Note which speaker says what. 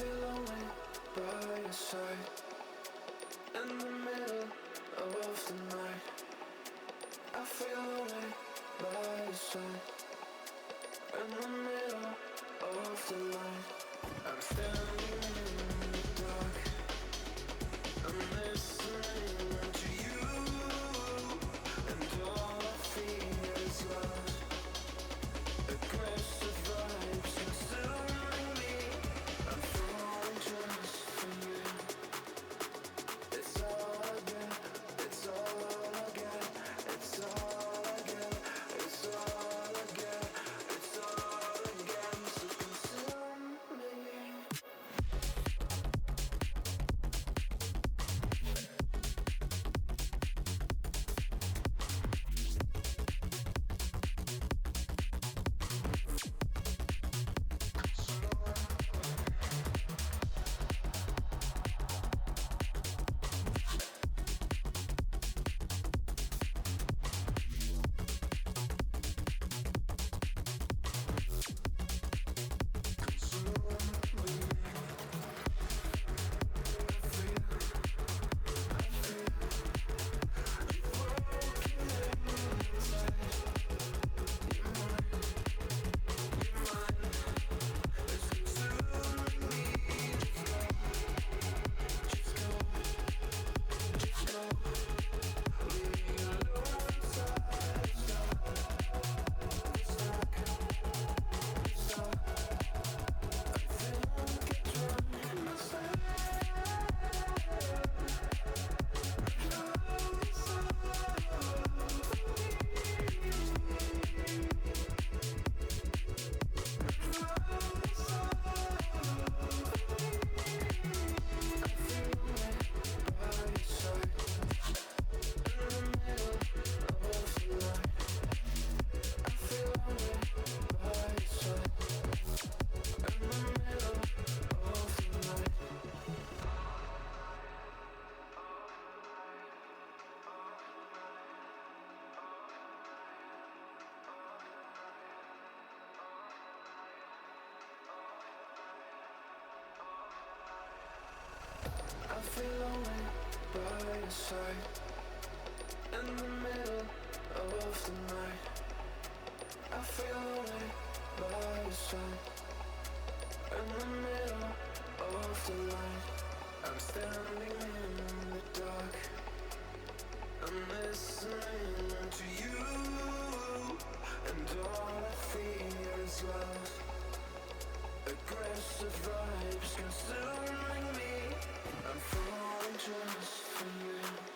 Speaker 1: feel lonely by your side. In the middle of the night, I feel lonely by your side. In the middle of the night, I'm standing in the dark. I'm listening to you, and all I feel is love. Aggressive vibes consuming me. I'm falling just for you. It's all I get, it's all I get, it's all I get, it's all I get, it's all I get. So consume me. I feel lonely by your side. In the middle of the night, I feel lonely by your side. In the middle of the light, I'm standing in the dark. I'm listening to you, and all I feel is love. Aggressive vibes consuming me. I'm falling just for you.